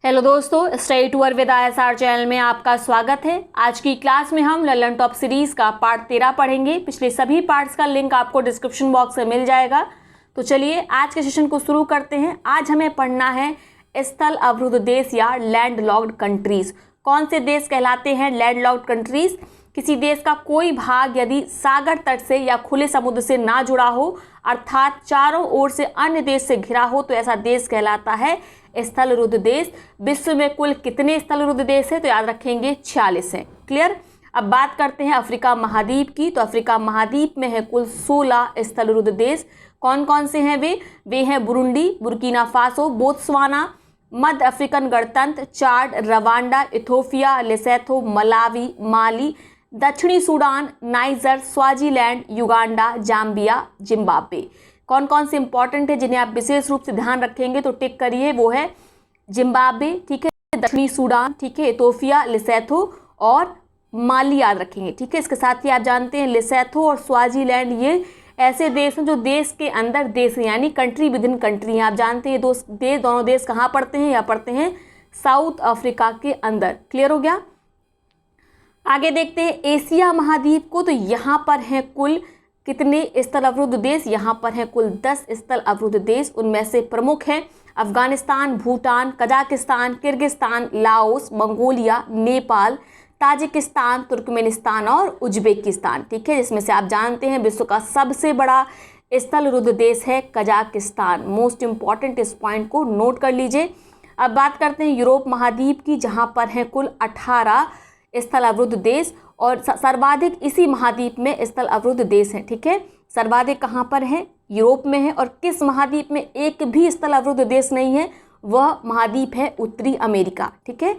Hello दोस्तों, study tour with ISR channel में आपका स्वागत है। आज की क्लास में हम लर्न टॉप सीरीज का पार्ट 13 पढ़ेंगे। पिछले सभी पार्ट्स का लिंक आपको डिस्क्रिप्शन बॉक्स में मिल जाएगा। तो चलिए आज के सेशन को शुरू करते हैं। आज हमें पढ़ना है स्थल अवरुद्ध देश या लैंड लॉक्ड कंट्रीज। कौन से देश कहलाते हैं लैंड लॉक्ड कंट्रीज? किसी देश का कोई भाग यदि सागर तट से या खुले समुद्र से ना जुड़ा हो, अर्थात चारों ओर से अन्य देश से घिरा हो, तो ऐसा देश कहलाता है स्थल अवरुद्ध देश। विश्व में कुल कितने स्थल अवरुद्ध देश है? तो याद रखेंगे 46 है। क्लियर। अब बात करते हैं अफ्रीका महाद्वीप की। तो अफ्रीका महाद्वीप में है कुल 16 स्थल अवरुद्ध देश। कौन कौन से हैं वे हैं बुरुंडी, बुर्किना फासो, बोत्सवाना, मध्य अफ्रीकन गणतंत्र, चाड, रवांडा, इथोपिया, लेसोथो, मलावी, माली, दक्षिणी Sudan, niger, Swaziland, Uganda, Zambia, Zimbabwe. कौन कौन से इंपॉर्टेंट है जिन्हें आप विशेष रूप से ध्यान रखेंगे तो टिक करिए। वो है जिम्बाब्वे, ठीक है, दक्षिणी सूडान, ठीक है, इथोपिया, लेसोथो और माली याद रखेंगे। ठीक है, इसके साथ ही आप जानते हैं लेसोथो और स्वाजीलैंड ये ऐसे देश हैं जो देश के अंदर देश हैं, यानी कंट्री विद इन कंट्री हैं। आप जानते हैं दोनों देश कहाँ पड़ते हैं? या पड़ते हैं साउथ अफ्रीका के अंदर। क्लियर हो गया। आगे देखते हैं एशिया महाद्वीप को। तो यहाँ पर हैं कुल कितने स्थल अवरुद्ध देश? यहाँ पर हैं कुल 10 स्थल अवरुद्ध देश। उनमें से प्रमुख हैं Afghanistan, Bhutan, Kazakhstan, Kyrgyzstan, Laos, Mongolia, Nepal, Tajikistan, Turkmenistan और उज्बेकिस्तान। ठीक है, जिसमें से आप जानते हैं विश्व का सबसे बड़ा स्थल अवरुद्ध देश है कजाकिस्तान। मोस्ट इंपॉर्टेंट, इस पॉइंट को नोट कर लीजिए। अब बात करते हैं यूरोप महाद्वीप की, जहाँ पर हैं कुल 18 स्थल अवरुद्ध देश और सर्वाधिक इसी महाद्वीप में स्थल अवरुद्ध देश हैं। ठीक है, सर्वाधिक कहाँ पर है? यूरोप में है। और किस महाद्वीप में एक भी स्थल अवरुद्ध देश नहीं है? वह महाद्वीप है उत्तरी अमेरिका। ठीक है,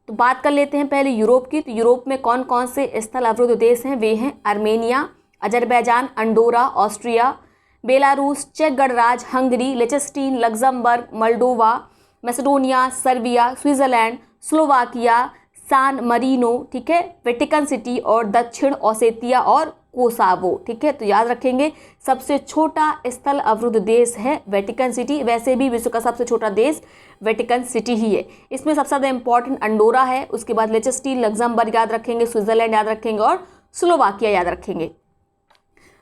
तो बात कर लेते हैं पहले यूरोप की। तो यूरोप में कौन कौन से स्थल अवरुद्ध देश हैं? वे हैं Armenia, Azerbaijan, Andorra, Austria, Belarus, चेक गणराज्य, हंगरी, लिechtenstein, Luxembourg, Moldova, Macedonia, Serbia, Switzerland, Slovakia, San Marino, ठीक है, वेटिकन सिटी और दक्षिण ओसेतिया और कोसावो। ठीक है, तो याद रखेंगे सबसे छोटा स्थल अवरुद्ध देश है वेटिकन सिटी। वैसे भी विश्व का सबसे छोटा देश वेटिकन सिटी ही है। इसमें सबसे ज़्यादा इंपॉर्टेंट अंडोरा है, उसके बाद लिechtenstein, लग्जमबर्ग याद रखेंगे, स्विट्जरलैंड याद रखेंगे और स्लोवाकिया याद रखेंगे।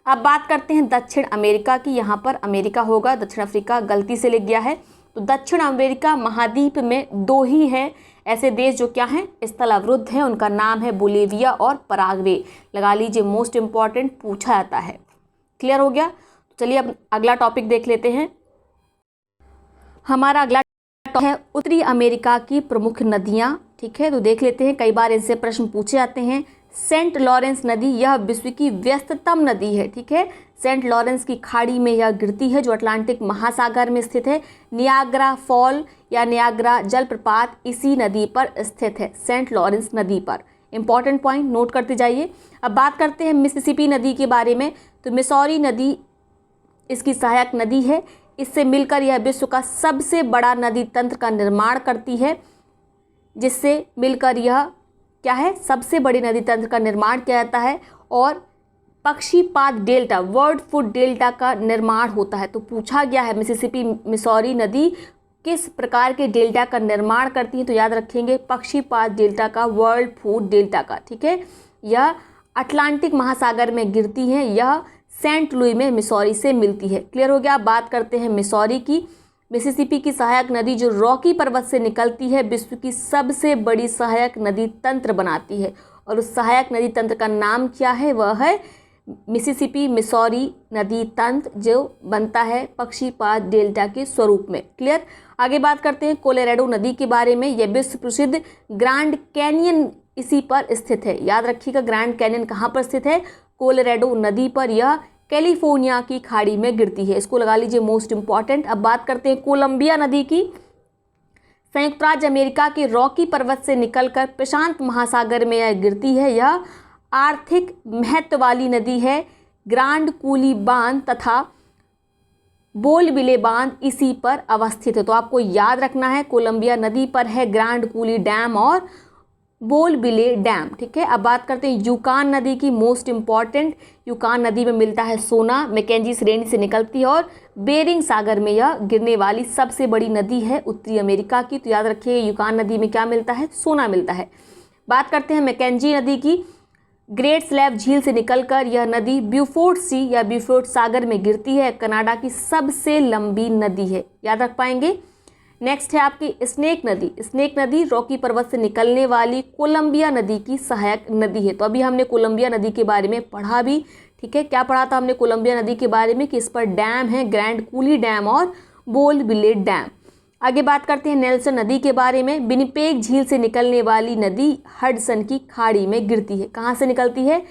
अब बात करते हैं दक्षिण अमेरिका की। यहाँ पर अमेरिका होगा, दक्षिण अफ्रीका गलती से लिख गया है। तो दक्षिण अमेरिका महाद्वीप में 2 ही हैं ऐसे देश जो क्या हैं स्थल अवरुद्ध हैं। उनका नाम है बोलिविया और पराग्वे। लगा लीजिए, मोस्ट इंपॉर्टेंट पूछा जाता है। क्लियर हो गया। तो चलिए अब अगला टॉपिक देख लेते हैं। हमारा अगला टॉपिक है उत्तरी अमेरिका की प्रमुख नदियाँ। ठीक है, तो देख लेते हैं, कई बार इनसे प्रश्न पूछे जाते हैं। सेंट लॉरेंस नदी यह विश्व की व्यस्ततम नदी है। ठीक है, सेंट लॉरेंस की खाड़ी में यह गिरती है जो अटलांटिक महासागर में स्थित है। नियाग्रा फॉल या नियाग्रा जलप्रपात इसी नदी पर स्थित है, सेंट लॉरेंस नदी पर। इंपॉर्टेंट पॉइंट नोट करते जाइए। अब बात करते हैं मिसिसिपी नदी के बारे में। तो मिसौरी नदी इसकी सहायक नदी है। इससे मिलकर यह विश्व का सबसे बड़ा नदी तंत्र का निर्माण करती है। जिससे मिलकर यह क्या है? सबसे बड़ी नदी तंत्र का निर्माण किया जाता है और पक्षीपात डेल्टा, वर्ड फूड डेल्टा का निर्माण होता है। तो पूछा गया है मिसिसिपी मिसौरी नदी किस प्रकार के डेल्टा का निर्माण करती है? तो याद रखेंगे पक्षीपात डेल्टा का, वर्ल्ड फूड डेल्टा का। ठीक है, यह अटलांटिक महासागर में गिरती है। यह सेंट लुई में मिसौरी से मिलती है। क्लियर हो गया। बात करते हैं मिसौरी की। मिसिसिपी की सहायक नदी जो रॉकी पर्वत से निकलती है विश्व की सबसे बड़ी सहायक नदी तंत्र बनाती है। और उस सहायक नदी तंत्र का नाम क्या है? वह है मिसिसिपी मिसौरी नदी तंत्र जो बनता है पक्षीपात डेल्टा के स्वरूप में। क्लियर। आगे बात करते हैं कोलोराडो नदी के बारे में। यह विश्व प्रसिद्ध ग्रैंड कैनियन इसी पर स्थित है। याद रखिएगा, ग्रैंड कैनियन कहाँ पर स्थित है? कोलोराडो नदी पर। यह कैलिफोर्निया की खाड़ी में गिरती है। इसको लगा लीजिए, मोस्ट इंपॉर्टेंट। अब बात करते हैं कोलंबिया नदी की। संयुक्त राज्य अमेरिका के रॉकी पर्वत से निकलकर प्रशांत महासागर में यह गिरती है। यह आर्थिक महत्व वाली नदी है। ग्रांड कूली बांध तथा बोलबिले बांध इसी पर अवस्थित है। तो आपको याद रखना है कोलंबिया नदी पर है ग्रांड कूली डैम और बोलबिले डैम। ठीक है, अब बात करते हैं यूकान नदी की, मोस्ट इम्पॉर्टेंट। यूकान नदी में मिलता है सोना, मैकेंजी श्रेणी से निकलती है और बेरिंग सागर में यह गिरने वाली सबसे बड़ी नदी है उत्तरी अमेरिका की। तो याद रखिए यूकान नदी में क्या मिलता है, सोना मिलता है। बात करते हैं मैकेंजी नदी की, ग्रेट स्लैब झील से निकलकर यह नदी ब्यूफोर्ट सी या ब्यूफोर्ट सागर में गिरती है। कनाडा की सबसे लंबी नदी है, याद रख पाएंगे। नेक्स्ट है आपकी स्नेक नदी। स्नेक नदी रॉकी पर्वत से निकलने वाली कोलंबिया नदी की सहायक नदी है। तो अभी हमने कोलंबिया नदी के बारे में पढ़ा भी। ठीक है, क्या पढ़ा था हमने कोलंबिया नदी के बारे में कि इस पर डैम है, ग्रैंड कूली डैम और बोलबिले डैम। आगे बात करते हैं नेल्सन नदी के बारे में। विनिपेग झील से निकलने वाली नदी हडसन की खाड़ी में गिरती है। कहाँ से निकलती है,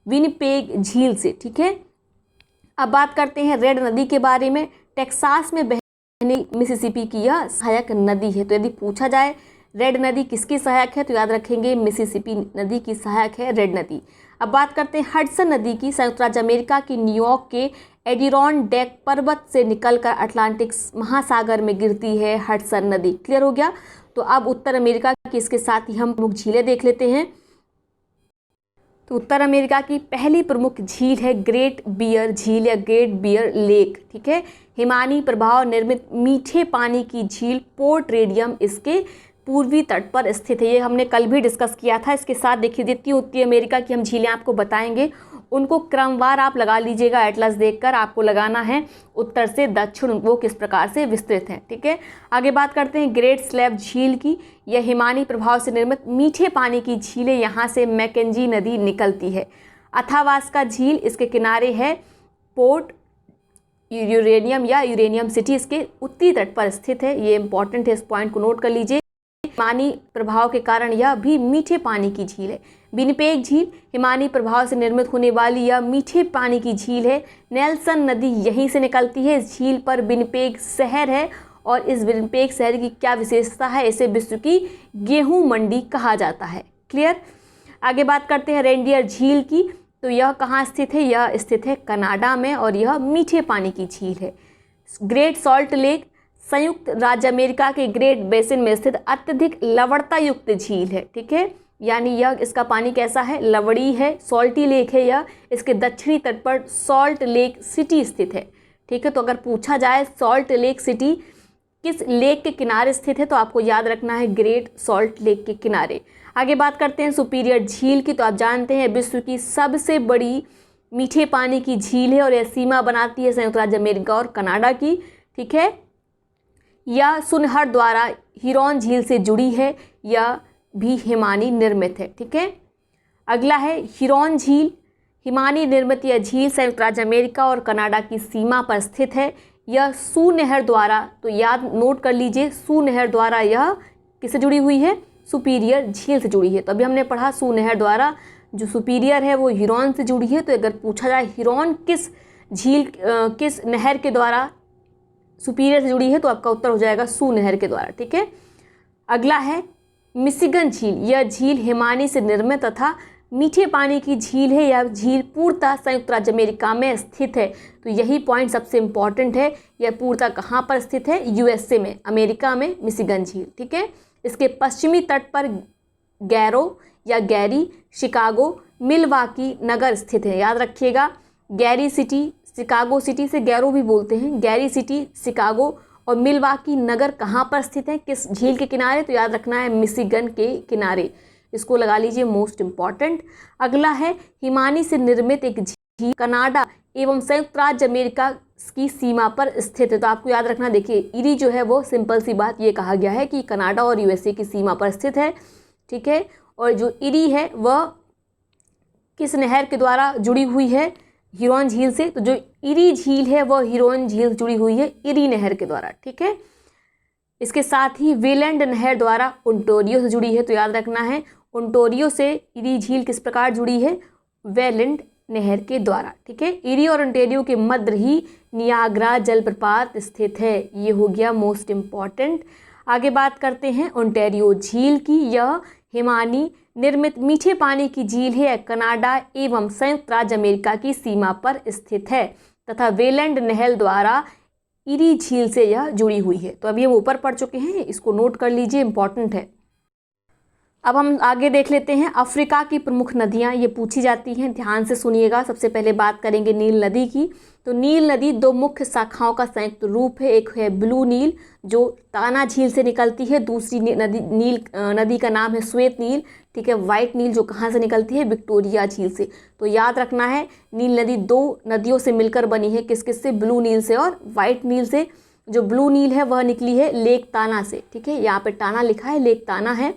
विनिपेग झील से। ठीक है, अब बात करते हैं रेड नदी के बारे में। टेक्सास में मिसिसिपी की यह सहायक नदी है। तो यदि पूछा जाए रेड नदी किसकी सहायक है तो याद रखेंगे मिसिसिपी नदी की सहायक है रेड नदी। अब बात करते हैं हडसन नदी की। संयुक्त राज्य अमेरिका की न्यूयॉर्क के एडिरॉनडेक पर्वत से निकलकर अटलांटिक महासागर में गिरती है हडसन नदी। क्लियर हो गया। तो अब उत्तर अमेरिका की इसके साथ ही हम प्रमुख झीलें देख लेते हैं। तो उत्तर अमेरिका की पहली प्रमुख झील है ग्रेट बियर झील या ग्रेट बियर लेक। ठीक है, हिमानी प्रभाव निर्मित मीठे पानी की झील पोर्ट रेडियम इसके पूर्वी तट पर स्थित है। ये हमने कल भी डिस्कस किया था। इसके साथ देखिए जितनी उत्तरी अमेरिका की हम झीलें आपको बताएंगे उनको क्रमवार आप लगा लीजिएगा। एटलस देखकर आपको लगाना है उत्तर से दक्षिण वो किस प्रकार से विस्तृत है। ठीक है, आगे बात करते हैं ग्रेट स्लैब झील की। यह हिमानी प्रभाव से निर्मित मीठे पानी की झील है। यहाँ से मैकेंजी नदी निकलती है। अथावास्का झील इसके किनारे है। पोर्ट यूरेनियम या यूरेनियम सिटी इसके उत्तरी तट पर स्थित है। ये इंपॉर्टेंट है, इस पॉइंट को नोट कर लीजिए। हिमानी प्रभाव के कारण यह भी मीठे पानी की झील है। विनिपेग झील हिमानी प्रभाव से निर्मित होने वाली यह मीठे पानी की झील है। नेल्सन नदी यहीं से निकलती है। इस झील पर विनिपेग शहर है और इस विनिपेग शहर की क्या विशेषता है, इसे विश्व की गेहूं मंडी कहा जाता है। क्लियर। आगे बात करते हैं रेनडियर झील की। तो यह कहाँ स्थित है, यह स्थित है कनाडा में और यह मीठे पानी की झील है। ग्रेट सॉल्ट लेक संयुक्त राज्य अमेरिका के ग्रेट बेसिन में स्थित अत्यधिक लवणता युक्त झील है। ठीक है, यानी यह इसका पानी कैसा है, लवड़ी है, सॉल्टी लेक है। यह इसके दक्षिणी तट पर सॉल्ट लेक सिटी स्थित है। ठीक है, तो अगर पूछा जाए सॉल्ट लेक सिटी किस लेक के किनारे स्थित है तो आपको याद रखना है ग्रेट सॉल्ट लेक के किनारे। आगे बात करते हैं सुपीरियर झील की। तो आप जानते हैं विश्व की सबसे बड़ी मीठे पानी की झील है और यह सीमा बनाती है संयुक्त राज्य अमेरिका और कनाडा की। ठीक है, यह सुनहर द्वारा हिरोन झील से जुड़ी है। यह भी हिमानी निर्मित है। ठीक है, अगला है हिरोन झील। हिमानी निर्मित यह झील संयुक्त राज्य अमेरिका और कनाडा की सीमा पर स्थित है। यह सू नहर द्वारा, तो याद नोट कर लीजिए, सू नहर द्वारा यह किससे जुड़ी हुई है, सुपीरियर झील से जुड़ी है। तो अभी हमने पढ़ा सू नहर द्वारा जो सुपीरियर है वो हिरोन से जुड़ी है। तो अगर पूछा जाए हिरोन किस झील किस नहर के द्वारा सुपीरियर से जुड़ी है तो आपका उत्तर हो जाएगा सू नहर के द्वारा। ठीक है, अगला है मिशिगन झील। यह झील हिमानी से निर्मित तथा मीठे पानी की झील है। यह झील पूर्णतः संयुक्त राज्य अमेरिका में स्थित है। तो यही पॉइंट सबसे इम्पॉर्टेंट है। यह पूर्णतः कहाँ पर स्थित है, यूएसए में, अमेरिका में मिशिगन झील। ठीक है, इसके पश्चिमी तट पर गैरो या गैरी, शिकागो, मिलवाकी नगर स्थित है। याद रखिएगा गैरी सिटी, शिकागो सिटी से गैरो भी बोलते हैं। गैरी सिटी, शिकागो और मिलवाकी नगर कहाँ पर स्थित है, किस झील के किनारे, तो याद रखना है मिशिगन के किनारे। इसको लगा लीजिए मोस्ट इम्पॉर्टेंट। अगला है हिमानी से निर्मित एक झील कनाडा एवं संयुक्त राज्य अमेरिका की सीमा पर स्थित है। तो आपको याद रखना, देखिए इरी जो है वो सिंपल सी बात ये कहा गया है कि कनाडा और यूएसए की सीमा पर स्थित है। ठीक है, और जो इरी है वह किस नहर के द्वारा जुड़ी हुई है, हिरोन झील से। तो जो इरी झील है वह हिरोन झील से जुड़ी हुई है इरी नहर के द्वारा। ठीक है, इसके साथ ही वेलैंड नहर द्वारा ओंटारियो से जुड़ी है। तो याद रखना है ओंटारियो से इरी झील किस प्रकार जुड़ी है, वेलैंड नहर के द्वारा। ठीक है, इरी और ओंटारियो के मध्य ही नियाग्रा जलप्रपात स्थित है। ये हो गया मोस्ट इम्पॉर्टेंट। आगे बात करते हैं ओंटारियो झील की। यह हिमानी निर्मित मीठे पानी की झील है। कनाडा एवं संयुक्त राज्य अमेरिका की सीमा पर स्थित है तथा वेलैंड नहर द्वारा इरी झील से यह जुड़ी हुई है। तो अभी हम ऊपर पढ़ चुके हैं, इसको नोट कर लीजिए, इंपॉर्टेंट है। अब हम आगे देख लेते हैं अफ्रीका की प्रमुख नदियां, ये पूछी जाती हैं, ध्यान से सुनिएगा। सबसे पहले बात करेंगे नील नदी की। तो नील नदी दो मुख्य शाखाओं का संयुक्त रूप है। एक है ब्लू नील जो ताना झील से निकलती है, दूसरी नदी का नाम है श्वेत नील, ठीक है। वाइट नील जो कहाँ से निकलती है, विक्टोरिया झील से। तो याद रखना है नील नदी दो नदियों से मिलकर बनी है, किस किस से, ब्लू नील से और वाइट नील से। जो ब्लू नील है वह निकली है लेक ताना से, ठीक है, यहाँ पे टाना लिखा है, लेक ताना है।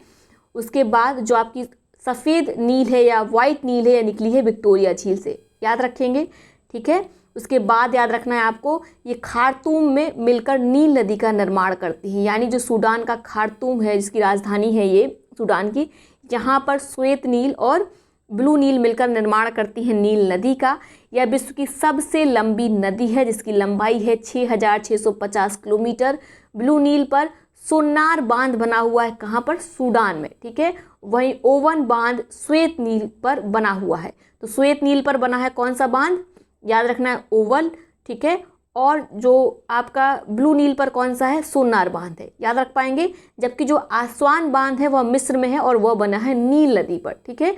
उसके बाद जो आपकी सफ़ेद नील है या वाइट नील है, या निकली है विक्टोरिया झील से, याद रखेंगे, ठीक है। उसके बाद याद रखना है आपको, ये खार्तूम में मिलकर नील नदी का निर्माण करती है, यानी जो सूडान का खार्तूम है जिसकी राजधानी है ये सूडान की, यहाँ पर श्वेत नील और ब्लू नील मिलकर निर्माण करती है नील नदी का। यह विश्व की सबसे लंबी नदी है जिसकी लंबाई है 6,650 किलोमीटर। ब्लू नील पर सोनार बांध बना हुआ है, कहाँ पर, सूडान में, ठीक है। वहीं ओवन बांध श्वेत नील पर बना हुआ है। तो श्वेत नील पर बना है कौन सा बांध, याद रखना है ओवल, ठीक है। और जो आपका ब्लू नील पर कौन सा है, सोनार बांध है, याद रख पाएंगे। जबकि जो आसवान बांध है वह मिस्र में है और वह बना है नील नदी पर, ठीक है।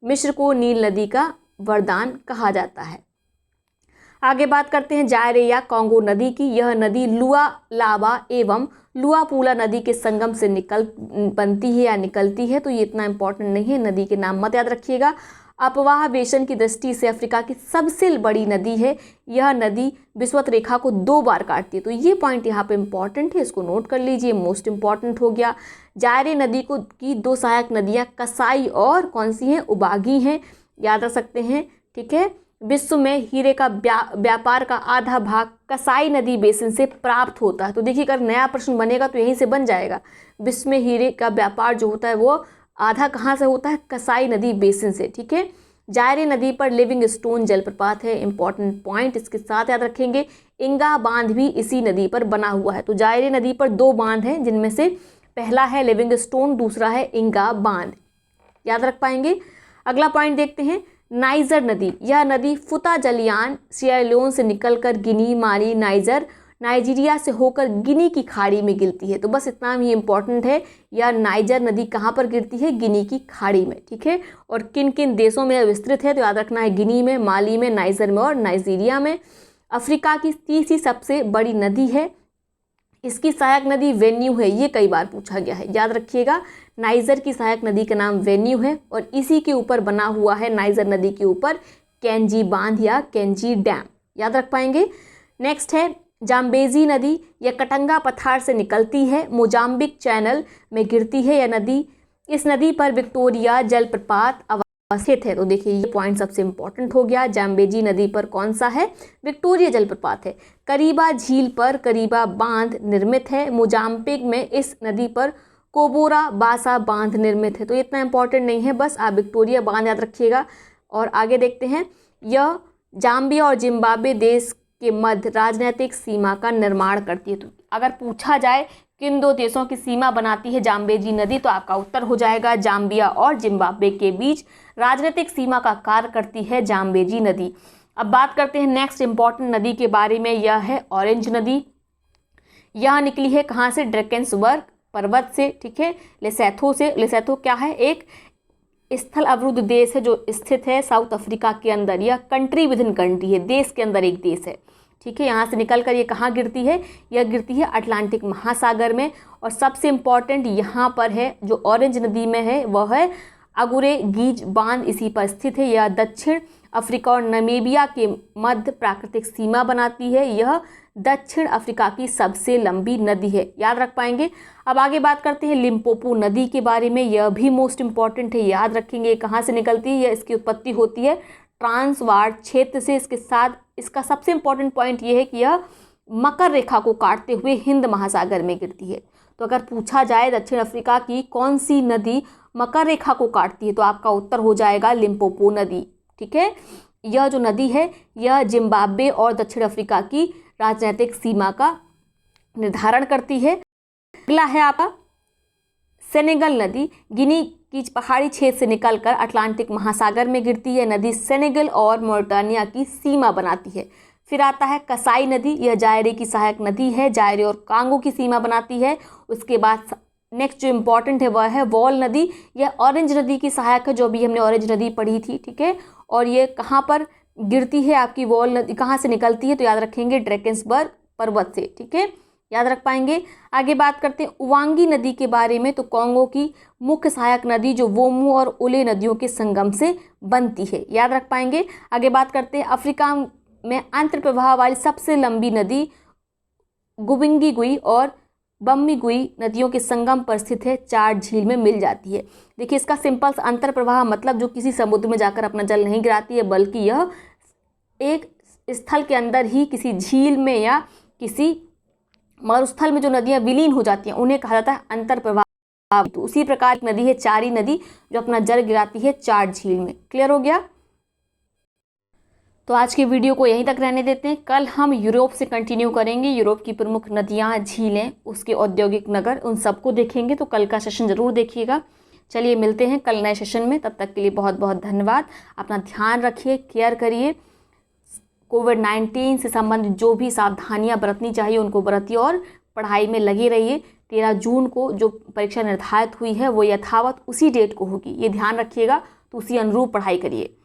मिस्र को नील नदी का वरदान कहा जाता है। आगे बात करते हैं जायरे या कांगो नदी की। यह नदी लुआलाबा एवं लुआपूला नदी के संगम से बनती है या निकलती है। तो ये इतना इंपॉर्टेंट नहीं है, नदी के नाम मत याद रखिएगा। अपवाह वेशन की दृष्टि से अफ्रीका की सबसे बड़ी नदी है। यह नदी विषुवत रेखा को 2 बार काटती है। तो ये पॉइंट यहाँ पे इंपॉर्टेंट है, इसको नोट कर लीजिए, मोस्ट इंपॉर्टेंट हो गया। जायरे नदी की 2 सहायक नदियाँ कसाई और कौन सी हैं, उबागी हैं, याद रख सकते हैं, ठीक है। विश्व में हीरे का व्यापार का आधा भाग कसाई नदी बेसिन से प्राप्त होता है। तो देखिए अगर नया प्रश्न बनेगा तो यहीं से बन जाएगा। विश्व में हीरे का व्यापार जो होता है वो आधा कहाँ से होता है, कसाई नदी बेसिन से, ठीक है। जायरे नदी पर लिविंग स्टोन जलप्रपात है, इंपॉर्टेंट पॉइंट इसके साथ याद रखेंगे। इंगा बांध भी इसी नदी पर बना हुआ है। तो जायरे नदी पर 2 बांध हैं जिनमें से पहला है लिविंग स्टोन, दूसरा है इंगा बांध, याद रख पाएंगे। अगला पॉइंट देखते हैं नाइजर नदी। यह नदी फुता जलियान सियरलियोन से निकलकर गिनी, माली, नाइजीरिया से होकर गिनी की खाड़ी में गिरती है। तो बस इतना ही इंपॉर्टेंट है, यह नाइजर नदी कहाँ पर गिरती है, गिनी की खाड़ी में, ठीक है। और किन किन देशों में विस्तृत है, तो याद रखना है गिनी में, माली में, नाइजर में और नाइजीरिया में। अफ्रीका की तीसरी सबसे बड़ी नदी है। इसकी सहायक नदी वेन्यू है, ये कई बार पूछा गया है, याद रखिएगा। नाइजर की सहायक नदी का नाम वेन्यू है और इसी के ऊपर बना हुआ है, नाइजर नदी के ऊपर, कैंजी बांध या कैंजी डैम, याद रख पाएंगे। नेक्स्ट है जाम्बेजी नदी। यह कटंगा पठार से निकलती है, मोजाम्बिक चैनल में गिरती है यह नदी। इस नदी पर विक्टोरिया जलप्रपात अवस्थित है। तो देखिए ये पॉइंट सबसे इंपॉर्टेंट हो गया। जाम्बेजी नदी पर कौन सा है, विक्टोरिया जलप्रपात है। करीबा झील पर करीबा बांध निर्मित है। मोजाम्बिक में इस नदी पर कोबोरा बासा बांध निर्मित है। तो इतना इंपॉर्टेंट नहीं है, बस आप विक्टोरिया बांध याद रखिएगा। और आगे देखते हैं, यह जाम्बिया और जिम्बाब्वे देश के मध्य राजनीतिक सीमा का निर्माण करती है। तो अगर पूछा जाए किन 2 देशों की सीमा बनाती है जाम्बेजी नदी, तो आपका उत्तर हो जाएगा जाम्बिया और जिम्बाब्वे के बीच राजनीतिक सीमा का कार्य करती है जाम्बेजी नदी। अब बात करते हैं नेक्स्ट इंपॉर्टेंट नदी के बारे में, यह है ऑरेंज नदी। यह निकली है कहाँ से, ड्रैकेंसबर्ग पर्वत से, ठीक है, लेसोथो से। लेसोथो क्या है, एक स्थल अवरुद्ध देश है जो स्थित है साउथ अफ्रीका के अंदर। यह कंट्री विद इन कंट्री है, देश के अंदर एक देश है, ठीक है। यहाँ से निकलकर ये कहाँ गिरती है, यह गिरती है अटलांटिक महासागर में। और सबसे इम्पॉर्टेंट यहाँ पर है जो ऑरेंज नदी में है वह है अगुरे गीज बांध, इसी पर स्थित है। यह दक्षिण अफ्रीका और नमीबिया के मध्य प्राकृतिक सीमा बनाती है। यह दक्षिण अफ्रीका की सबसे लंबी नदी है, याद रख पाएंगे। अब आगे बात करते हैं लिम्पोपो नदी के बारे में। यह भी मोस्ट इंपॉर्टेंट है, याद रखेंगे। कहाँ से निकलती है, इसकी उत्पत्ति होती है ट्रांसवाल क्षेत्र से। इसके साथ इसका सबसे इंपॉर्टेंट पॉइंट ये है कि यह मकर रेखा को काटते हुए हिंद महासागर में गिरती है। तो अगर पूछा जाए दक्षिण अफ्रीका की कौन सी नदी मकर रेखा को काटती है, तो आपका उत्तर हो जाएगा लिम्पोपो नदी, ठीक है। यह जो नदी है यह जिम्बाब्वे और दक्षिण अफ्रीका की राजनीतिक सीमा का निर्धारण करती है। अगला है आपका सेनेगल नदी। गिनी की पहाड़ी क्षेत्र से निकलकर अटलांटिक महासागर में गिरती है। नदी सेनेगल और मोरिटानिया की सीमा बनाती है। फिर आता है कसाई नदी। यह जायरे की सहायक नदी है, जायरे और कांगो की सीमा बनाती है। उसके बाद नेक्स्ट जो इम्पॉर्टेंट है वह है वॉल नदी। यह ऑरेंज नदी की सहायक है, जो भी हमने ऑरेंज नदी पढ़ी थी, ठीक है। और ये कहाँ पर गिरती है आपकी वॉल नदी, कहाँ से निकलती है, तो याद रखेंगे ड्रैकेंसबर्ग पर्वत से, ठीक है, याद रख पाएंगे। आगे बात करते हैं उवांगी नदी के बारे में। तो कॉन्गो की मुख्य सहायक नदी जो वोमू और उले नदियों के संगम से बनती है, याद रख पाएंगे। आगे बात करते हैं अफ्रीका में अंतर प्रवाह वाली सबसे लंबी नदी गुबिंगी गुई और बम्मीगुई नदियों के संगम पर स्थित है, चाड झील में मिल जाती है। देखिए इसका सिंपल अंतर प्रवाह मतलब जो किसी समुद्र में जाकर अपना जल नहीं गिराती है, बल्कि यह एक स्थल के अंदर ही किसी झील में या किसी मरुस्थल में जो नदियां विलीन हो जाती हैं उन्हें कहा जाता है अंतर प्रवाह। तो उसी प्रकार एक नदी है चारी नदी जो अपना जल गिराती है चाड झील में। क्लियर हो गया? तो आज के वीडियो को यहीं तक रहने देते हैं। कल हम यूरोप से कंटिन्यू करेंगे। यूरोप की प्रमुख नदियां, झीलें, उसके औद्योगिक नगर, उन सबको देखेंगे। तो कल का सेशन जरूर देखिएगा। चलिए मिलते हैं कल नए सेशन में। तब तक के लिए बहुत बहुत धन्यवाद। अपना ध्यान रखिए, केयर करिए। कोविड-19 से संबंधित जो भी सावधानियां बरतनी चाहिए उनको बरतिए और पढ़ाई में लगे रहिए। 13 जून को जो परीक्षा निर्धारित हुई है वो यथावत उसी डेट को होगी, ये ध्यान रखिएगा। तो उसी अनुरूप पढ़ाई करिए।